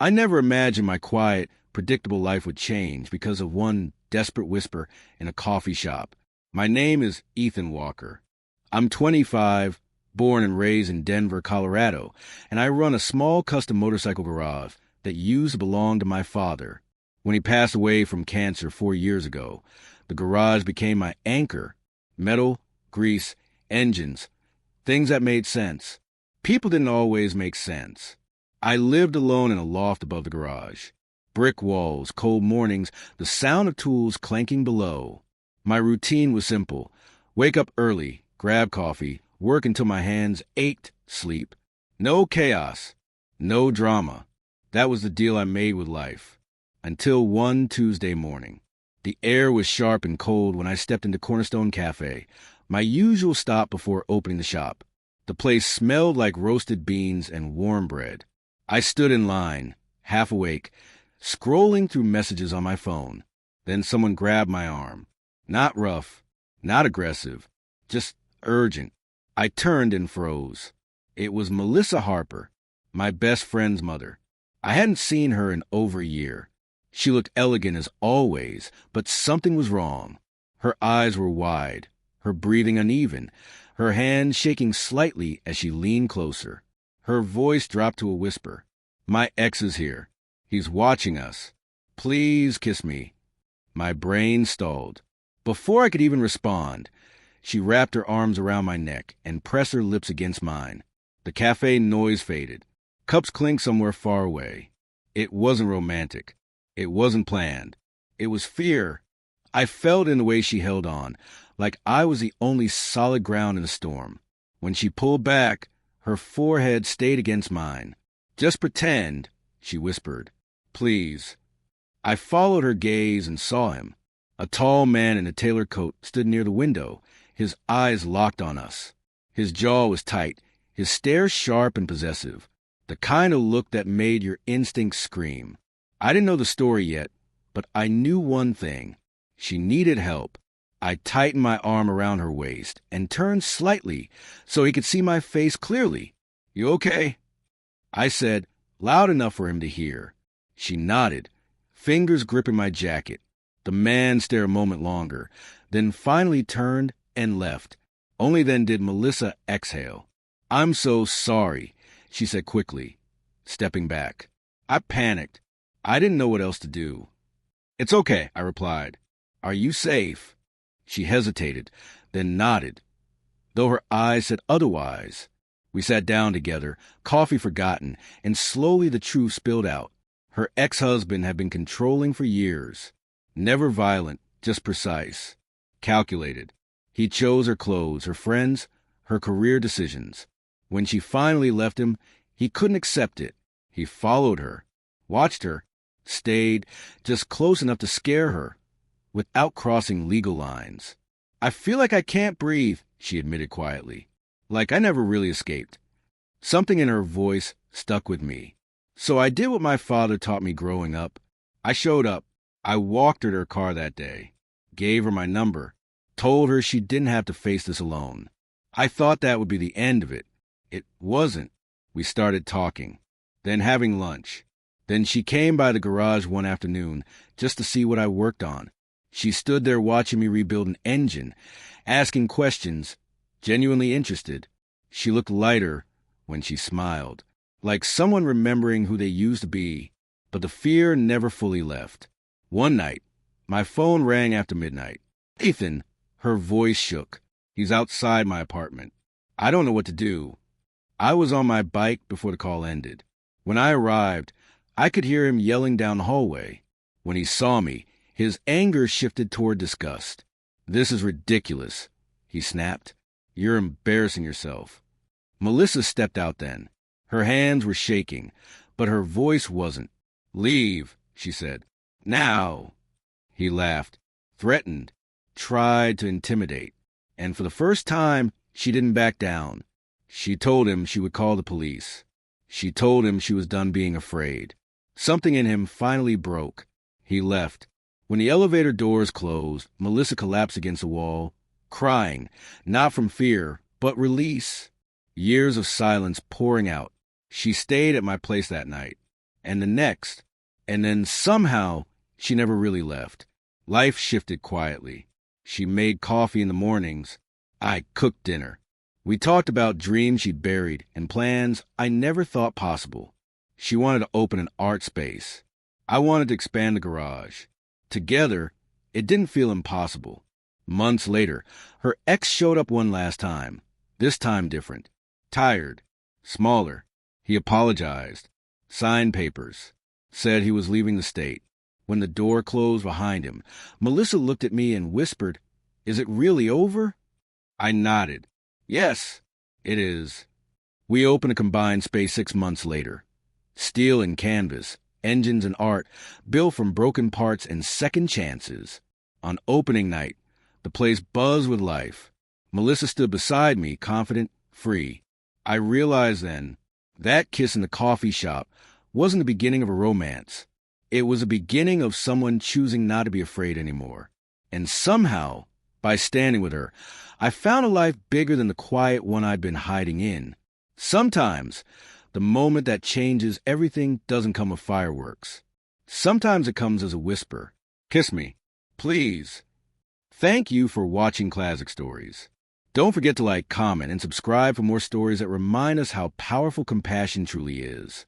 I never imagined my quiet, predictable life would change because of one desperate whisper in a coffee shop. My name is Ethan Walker. I'm 25, born and raised in Denver, Colorado, and I run a small custom motorcycle garage that used to belong to my father. When he passed away from cancer 4 years ago, the garage became my anchor. Metal, grease, engines, things that made sense. People didn't always make sense. I lived alone in a loft above the garage. Brick walls, cold mornings, the sound of tools clanking below. My routine was simple. Wake up early, grab coffee, work until my hands ached, sleep. No chaos, no drama. That was the deal I made with life. Until one Tuesday morning. The air was sharp and cold when I stepped into Cornerstone Cafe, my usual stop before opening the shop. The place smelled like roasted beans and warm bread. I stood in line, half awake, scrolling through messages on my phone. Then someone grabbed my arm. Not rough, not aggressive, just urgent. I turned and froze. It was Melissa Harper, my best friend's mother. I hadn't seen her in over a year. She looked elegant as always, but something was wrong. Her eyes were wide, her breathing uneven, her hand shaking slightly as she leaned closer. Her voice dropped to a whisper. My ex is here. He's watching us. Please kiss me. My brain stalled. Before I could even respond, she wrapped her arms around my neck and pressed her lips against mine. The cafe noise faded. Cups clinked somewhere far away. It wasn't romantic. It wasn't planned. It was fear. I felt in the way she held on, like I was the only solid ground in the storm. When she pulled back, her forehead stayed against mine. Just pretend, she whispered. Please. I followed her gaze and saw him. A tall man in a tailored coat stood near the window, his eyes locked on us. His jaw was tight, his stare sharp and possessive, the kind of look that made your instincts scream. I didn't know the story yet, but I knew one thing. She needed help. I tightened my arm around her waist and turned slightly so he could see my face clearly. You okay? I said, loud enough for him to hear. She nodded, fingers gripping my jacket. The man stared a moment longer, then finally turned and left. Only then did Melissa exhale. I'm so sorry, she said quickly, stepping back. I panicked. I didn't know what else to do. It's okay, I replied. Are you safe? She hesitated, then nodded, though her eyes said otherwise. We sat down together, coffee forgotten, and slowly the truth spilled out. Her ex-husband had been controlling for years. Never violent, just precise. Calculated. He chose her clothes, her friends, her career decisions. When she finally left him, he couldn't accept it. He followed her, watched her, stayed just close enough to scare her, without crossing legal lines. I feel like I can't breathe, she admitted quietly. Like I never really escaped. Something in her voice stuck with me. So I did what my father taught me growing up. I showed up. I walked her to her car that day, gave her my number, told her she didn't have to face this alone. I thought that would be the end of it. It wasn't. We started talking, then having lunch. Then she came by the garage one afternoon just to see what I worked on. She stood there watching me rebuild an engine, asking questions, genuinely interested. She looked lighter when she smiled, like someone remembering who they used to be, but the fear never fully left. One night, my phone rang after midnight. Ethan, her voice shook. He's outside my apartment. I don't know what to do. I was on my bike before the call ended. When I arrived, I could hear him yelling down the hallway. When he saw me, his anger shifted toward disgust. This is ridiculous, he snapped. You're embarrassing yourself. Melissa stepped out then. Her hands were shaking, but her voice wasn't. Leave, she said. Now. He laughed, threatened, tried to intimidate. And for the first time, she didn't back down. She told him she would call the police. She told him she was done being afraid. Something in him finally broke. He left. When the elevator doors closed, Melissa collapsed against the wall, crying, not from fear, but release. Years of silence pouring out. She stayed at my place that night. and the next, and then somehow she never really left. Life shifted quietly. She made coffee in the mornings. I cooked dinner. We talked about dreams she'd buried and plans I never thought possible. She wanted to open an art space. I wanted to expand the garage. Together, it didn't feel impossible. Months later, her ex showed up one last time, this time different. Tired, smaller. He apologized, signed papers, said he was leaving the state. When the door closed behind him, Melissa looked at me and whispered, "Is it really over?" I nodded. "Yes, it is." We opened a combined space 6 months later. Steel and canvas, engines and art, built from broken parts and second chances. On opening night, the place buzzed with life. Melissa stood beside me, confident, free. I realized then, that kiss in the coffee shop wasn't the beginning of a romance. It was the beginning of someone choosing not to be afraid anymore. And somehow, by standing with her, I found a life bigger than the quiet one I'd been hiding in. Sometimes, the moment that changes everything doesn't come with fireworks. Sometimes it comes as a whisper. Kiss me, please. Thank you for watching Classic Stories. Don't forget to like, comment, and subscribe for more stories that remind us how powerful compassion truly is.